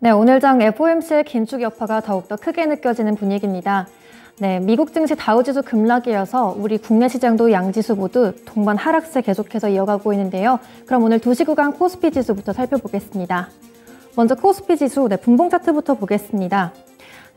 네, 오늘 장 FOMC의 긴축 여파가 더욱더 크게 느껴지는 분위기입니다. 네, 미국 증시 다우지수 급락이어서 우리 국내 시장도 양지수 모두 동반 하락세 계속해서 이어가고 있는데요. 그럼 오늘 2시 구간 코스피 지수부터 살펴보겠습니다. 먼저 코스피 지수 분봉 차트부터 보겠습니다.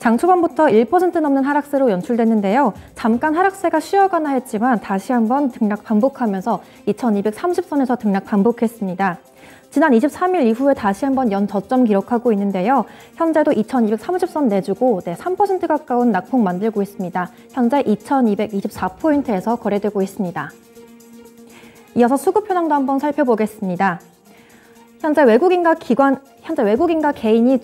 장 초반부터 1% 넘는 하락세로 연출됐는데요. 잠깐 하락세가 쉬어가나 했지만 다시 한번 등락 반복하면서 2230선에서 등락 반복했습니다. 지난 23일 이후에 다시 한번 연 저점 기록하고 있는데요. 현재도 2230선 내주고 3% 가까운 낙폭 만들고 있습니다. 현재 2224포인트에서 거래되고 있습니다. 이어서 수급 현황도 한번 살펴보겠습니다. 현재 외국인과 개인이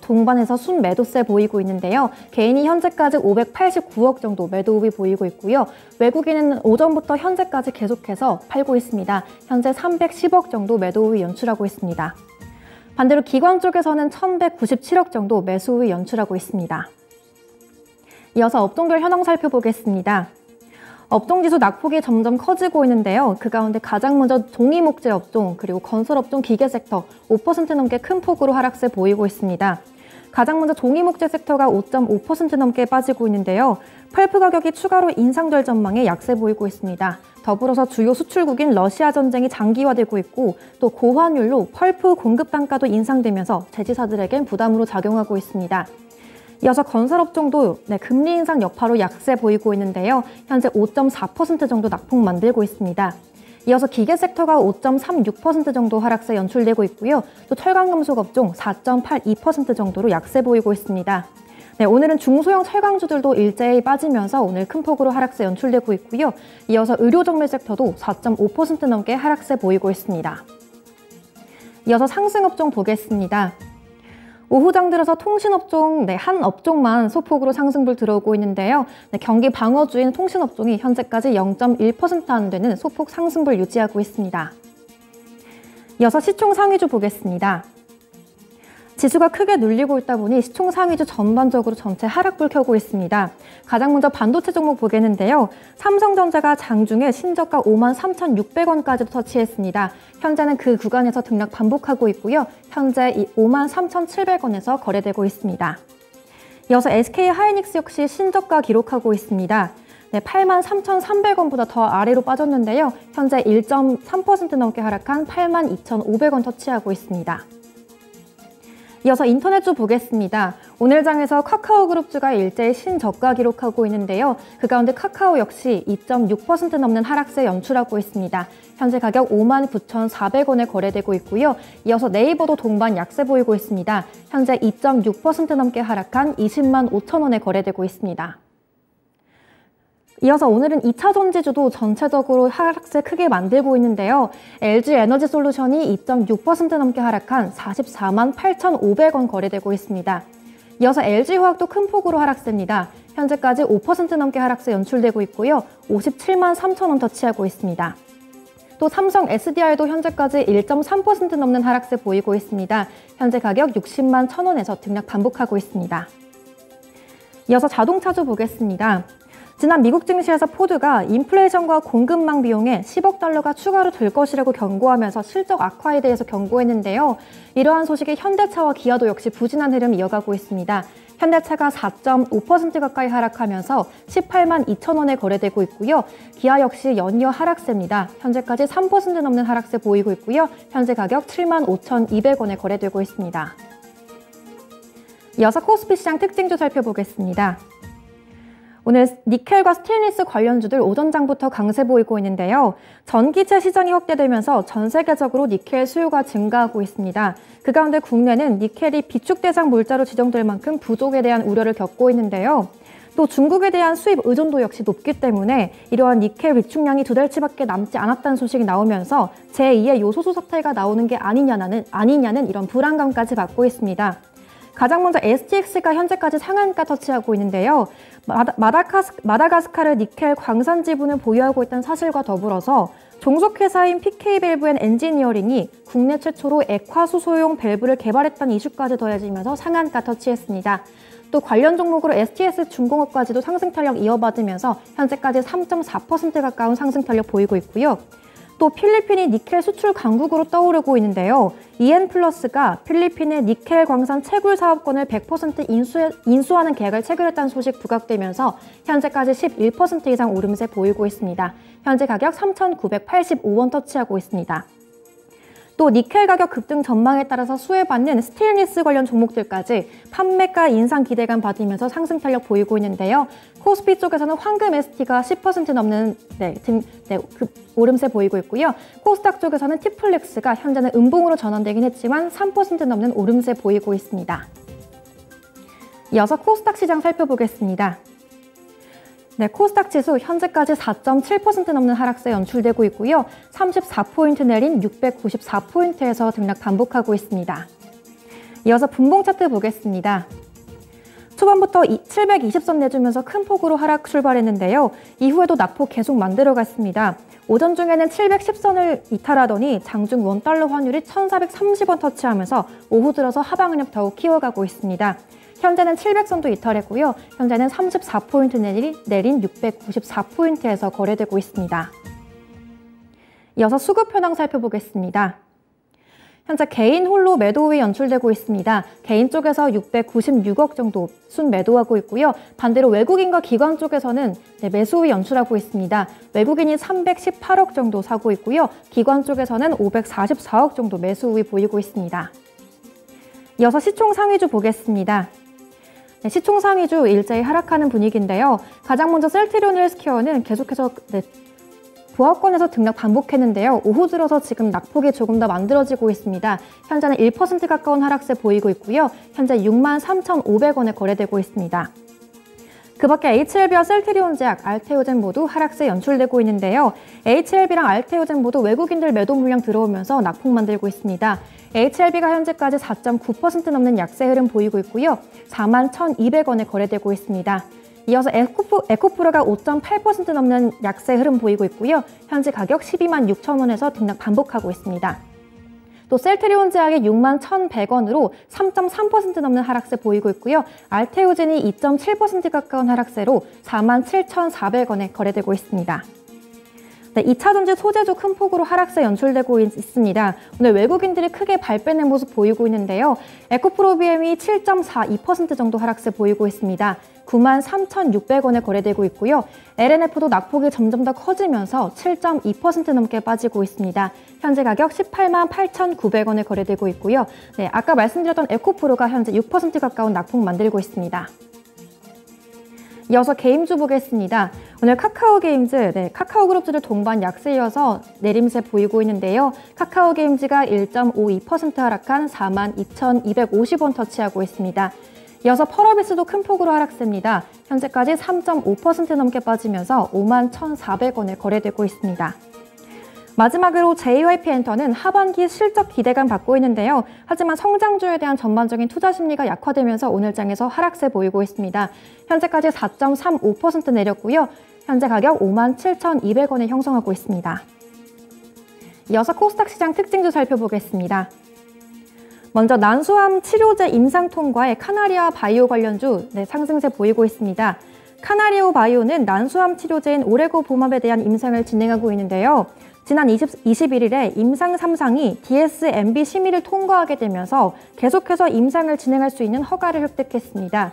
동반해서 순매도세 보이고 있는데요. 개인이 현재까지 589억 정도 매도우위 보이고 있고요. 외국인은 오전부터 현재까지 계속해서 팔고 있습니다. 현재 310억 정도 매도우위 연출하고 있습니다. 반대로 기관 쪽에서는 1197억 정도 매수우위 연출하고 있습니다. 이어서 업종별 현황 살펴보겠습니다. 업종지수 낙폭이 점점 커지고 있는데요. 그 가운데 가장 먼저 종이목재 업종, 그리고 건설업종 기계 섹터 5% 넘게 큰 폭으로 하락세 보이고 있습니다. 가장 먼저 종이목재 섹터가 5.5% 넘게 빠지고 있는데요. 펄프 가격이 추가로 인상될 전망에 약세 보이고 있습니다. 더불어서 주요 수출국인 러시아 전쟁이 장기화되고 있고 또 고환율로 펄프 공급 단가도 인상되면서 제지사들에겐 부담으로 작용하고 있습니다. 이어서 건설업종도 금리 인상 여파로 약세 보이고 있는데요. 현재 5.4% 정도 낙폭 만들고 있습니다. 이어서 기계 섹터가 5.36% 정도 하락세 연출되고 있고요. 또 철강금속 업종 4.82% 정도로 약세 보이고 있습니다. 네, 오늘은 중소형 철강주들도 일제히 빠지면서 오늘 큰 폭으로 하락세 연출되고 있고요. 이어서 의료정밀 섹터도 4.5% 넘게 하락세 보이고 있습니다. 이어서 상승업종 보겠습니다. 오후장 들어서 통신업종 한 업종만 소폭으로 상승불 들어오고 있는데요. 경기 방어주인 통신업종이 현재까지 0.1% 안 되는 소폭 상승불 유지하고 있습니다. 이어서 시총 상위주 보겠습니다. 지수가 크게 눌리고 있다 보니 시총 상위주 전반적으로 전체 하락불 켜고 있습니다. 가장 먼저 반도체 종목 보겠는데요. 삼성전자가 장중에 신저가 53,600원까지도 터치했습니다. 현재는 그 구간에서 등락 반복하고 있고요. 현재 53,700원에서 거래되고 있습니다. 이어서 SK하이닉스 역시 신저가 기록하고 있습니다. 83,300원보다 더 아래로 빠졌는데요. 현재 1.3% 넘게 하락한 82,500원 터치하고 있습니다. 이어서 인터넷주 보겠습니다. 오늘 장에서 카카오그룹주가 일제히 신저가 기록하고 있는데요. 그 가운데 카카오 역시 2.6% 넘는 하락세 연출하고 있습니다. 현재 가격 59,400원에 거래되고 있고요. 이어서 네이버도 동반 약세 보이고 있습니다. 현재 2.6% 넘게 하락한 20만 5천원에 거래되고 있습니다. 이어서 오늘은 2차 전지주도 전체적으로 하락세 크게 만들고 있는데요. LG에너지솔루션이 2.6% 넘게 하락한 44만 8,500원 거래되고 있습니다. 이어서 LG화학도 큰 폭으로 하락세입니다. 현재까지 5% 넘게 하락세 연출되고 있고요. 57만 3천원 터치하고 있습니다. 또 삼성 SDI도 현재까지 1.3% 넘는 하락세 보이고 있습니다. 현재 가격 60만 1,000원에서 등락 반복하고 있습니다. 이어서 자동차주 보겠습니다. 지난 미국 증시에서 포드가 인플레이션과 공급망 비용에 10억 달러가 추가로 들 것이라고 경고하면서 실적 악화에 대해서 경고했는데요. 이러한 소식에 현대차와 기아도 역시 부진한 흐름이 이어가고 있습니다. 현대차가 4.5% 가까이 하락하면서 18만 2천원에 거래되고 있고요. 기아 역시 연이어 하락세입니다. 현재까지 3% 넘는 하락세 보이고 있고요. 현재 가격 7만 5,200원에 거래되고 있습니다. 이어서 코스피 시장 특징주 살펴보겠습니다. 오늘 니켈과 스테인리스 관련주들 오전장부터 강세 보이고 있는데요. 전기차 시장이 확대되면서 전 세계적으로 니켈 수요가 증가하고 있습니다. 그 가운데 국내는 니켈이 비축 대상 물자로 지정될 만큼 부족에 대한 우려를 겪고 있는데요. 또 중국에 대한 수입 의존도 역시 높기 때문에 이러한 니켈 비축량이 2달치밖에 남지 않았다는 소식이 나오면서 제2의 요소수 사태가 나오는 게 아니냐는 이런 불안감까지 받고 있습니다. 가장 먼저 STX가 현재까지 상한가 터치하고 있는데요. 마다가스카르 니켈 광산 지분을 보유하고 있다는 사실과 더불어서 종속회사인 PK밸브 앤 엔지니어링이 국내 최초로 액화수소용 밸브를 개발했다는 이슈까지 더해지면서 상한가 터치했습니다. 또 관련 종목으로 STS 중공업까지도 상승 탄력 이어받으면서 현재까지 3.4% 가까운 상승 탄력 보이고 있고요. 또 필리핀이 니켈 수출 강국으로 떠오르고 있는데요. EN플러스가 필리핀의 니켈 광산 채굴 사업권을 100% 인수하는 계약을 체결했다는 소식 부각되면서 현재까지 11% 이상 오름세 보이고 있습니다. 현재 가격 3,985원 터치하고 있습니다. 또 니켈 가격 급등 전망에 따라서 수혜받는 스테인리스 관련 종목들까지 판매가 인상 기대감 받으면서 상승 탄력 보이고 있는데요. 코스피 쪽에서는 황금 ST가 10% 넘는 오름세 보이고 있고요. 코스닥 쪽에서는 티플렉스가 현재는 음봉으로 전환되긴 했지만 3% 넘는 오름세 보이고 있습니다. 이어서 코스닥 시장 살펴보겠습니다. 코스닥 지수 현재까지 4.7% 넘는 하락세 연출되고 있고요. 34포인트 내린 694포인트에서 등락 반복하고 있습니다. 이어서 분봉 차트 보겠습니다. 초반부터 720선 내주면서 큰 폭으로 하락 출발했는데요. 이후에도 낙폭 계속 만들어갔습니다. 오전 중에는 710선을 이탈하더니 장중 원달러 환율이 1,430원 터치하면서 오후 들어서 하방을 더욱 키워가고 있습니다. 현재는 700선도 이탈했고요. 현재는 34포인트 내린 694포인트에서 거래되고 있습니다. 이어서 수급 현황 살펴보겠습니다. 현재 개인 홀로 매도우위 연출되고 있습니다. 개인 쪽에서 696억 정도 순 매도하고 있고요. 반대로 외국인과 기관 쪽에서는 매수우위 연출하고 있습니다. 외국인이 318억 정도 사고 있고요. 기관 쪽에서는 544억 정도 매수우위 보이고 있습니다. 이어서 시총 상위주 보겠습니다. 시총 상위주 일제히 하락하는 분위기인데요. 가장 먼저 셀트리온 헬스케어는 계속해서 보합권에서 등락 반복했는데요. 오후 들어서 지금 낙폭이 조금 더 만들어지고 있습니다. 현재는 1% 가까운 하락세 보이고 있고요. 현재 63,500원에 거래되고 있습니다. 그 밖에 HLB와 셀트리온제약, 알테오젠 모두 하락세 연출되고 있는데요. HLB랑 알테오젠 모두 외국인들 매도 물량 들어오면서 낙폭 만들고 있습니다. HLB가 현재까지 4.9% 넘는 약세 흐름 보이고 있고요. 41,200원에 거래되고 있습니다. 이어서 에코프로가 5.8% 넘는 약세 흐름 보이고 있고요. 현재 가격 126,000원에서 등락 반복하고 있습니다. 또 셀트리온제약이 61,100원으로 3.3% 넘는 하락세 보이고 있고요. 알테오젠이 2.7% 가까운 하락세로 47,400원에 거래되고 있습니다. 2차전지 소재주 큰 폭으로 하락세 연출되고 있습니다. 오늘 외국인들이 크게 발 빼는 모습 보이고 있는데요. 에코프로비엠이 7.42% 정도 하락세 보이고 있습니다. 93,600원에 거래되고 있고요. LNF도 낙폭이 점점 더 커지면서 7.2% 넘게 빠지고 있습니다. 현재 가격 188,900원에 거래되고 있고요. 아까 말씀드렸던 에코프로가 현재 6% 가까운 낙폭 만들고 있습니다. 이어서 게임주 보겠습니다. 오늘 카카오게임즈, 카카오그룹주를 동반 약세이어서 내림세 보이고 있는데요. 카카오게임즈가 1.52% 하락한 42,250원 터치하고 있습니다. 이어서 펄어비스도 큰 폭으로 하락세입니다. 현재까지 3.5% 넘게 빠지면서 51,400원에 거래되고 있습니다. 마지막으로 JYP엔터는 하반기 실적 기대감 받고 있는데요. 하지만 성장주에 대한 전반적인 투자 심리가 약화되면서 오늘장에서 하락세 보이고 있습니다. 현재까지 4.35% 내렸고요. 현재 가격 57,200원에 형성하고 있습니다. 이어서 코스닥 시장 특징주 살펴보겠습니다. 먼저 난소암 치료제 임상 통과의 카나리아 바이오 관련주 상승세 보이고 있습니다. 카나리오 바이오는 난소암 치료제인 오레고보맙에 대한 임상을 진행하고 있는데요. 지난 21일에 임상 3상이 DSMB 심의를 통과하게 되면서 계속해서 임상을 진행할 수 있는 허가를 획득했습니다.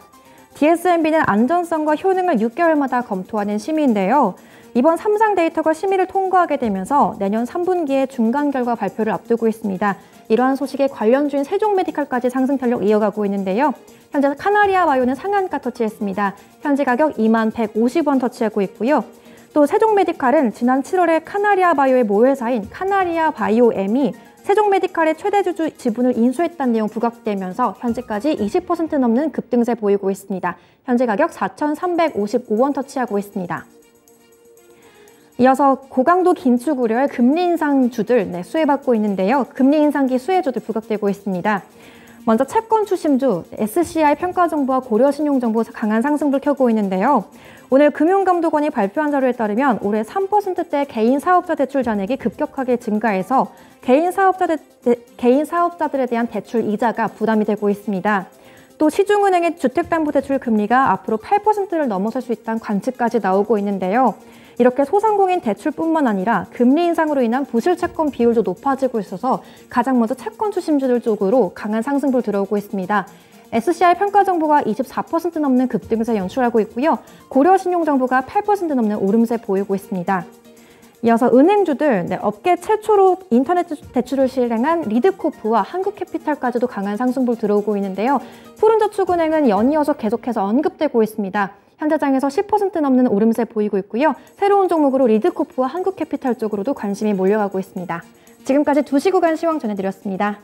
DSMB는 안전성과 효능을 6개월마다 검토하는 심의인데요. 이번 3상 데이터가 심의를 통과하게 되면서 내년 3분기에 중간 결과 발표를 앞두고 있습니다. 이러한 소식에 관련주인 세종메디칼까지 상승 탄력 이어가고 있는데요. 현재 카나리아 바이오는 상한가 터치했습니다. 현재 가격 21,150원 터치하고 있고요. 또 세종메디칼은 지난 7월에 카나리아 바이오의 모회사인 카나리아 바이오엠이 세종메디칼의 최대 주주 지분을 인수했다는 내용 부각되면서 현재까지 20% 넘는 급등세 보이고 있습니다. 현재 가격 4,355원 터치하고 있습니다. 이어서 고강도 긴축 우려의 금리 인상주들 수혜받고 있는데요. 금리 인상기 수혜주들 부각되고 있습니다. 먼저 채권 추심주, SCI 평가정보와 고려신용정보 강한 상승불 켜고 있는데요. 오늘 금융감독원이 발표한 자료에 따르면 올해 3%대 개인 사업자 대출 잔액이 급격하게 증가해서 개인 사업자들에 대한 대출 이자가 부담이 되고 있습니다. 또 시중은행의 주택담보대출 금리가 앞으로 8%를 넘어설 수 있다는 관측까지 나오고 있는데요. 이렇게 소상공인 대출뿐만 아니라 금리 인상으로 인한 부실 채권 비율도 높아지고 있어서 가장 먼저 채권 수신주들 쪽으로 강한 상승폭 들어오고 있습니다. SCI 평가정보가 24% 넘는 급등세 연출하고 있고요. 고려신용정보가 8% 넘는 오름세 보이고 있습니다. 이어서 은행주들, 업계 최초로 인터넷 대출을 실행한 리드코프와 한국캐피탈까지도 강한 상승폭 들어오고 있는데요. 푸른저축은행은 연이어서 계속해서 언급되고 있습니다. 현재장에서 10% 넘는 오름세 보이고 있고요. 새로운 종목으로 리드코프와 한국캐피탈 쪽으로도 관심이 몰려가고 있습니다. 지금까지 2시 구간 시황 전해드렸습니다.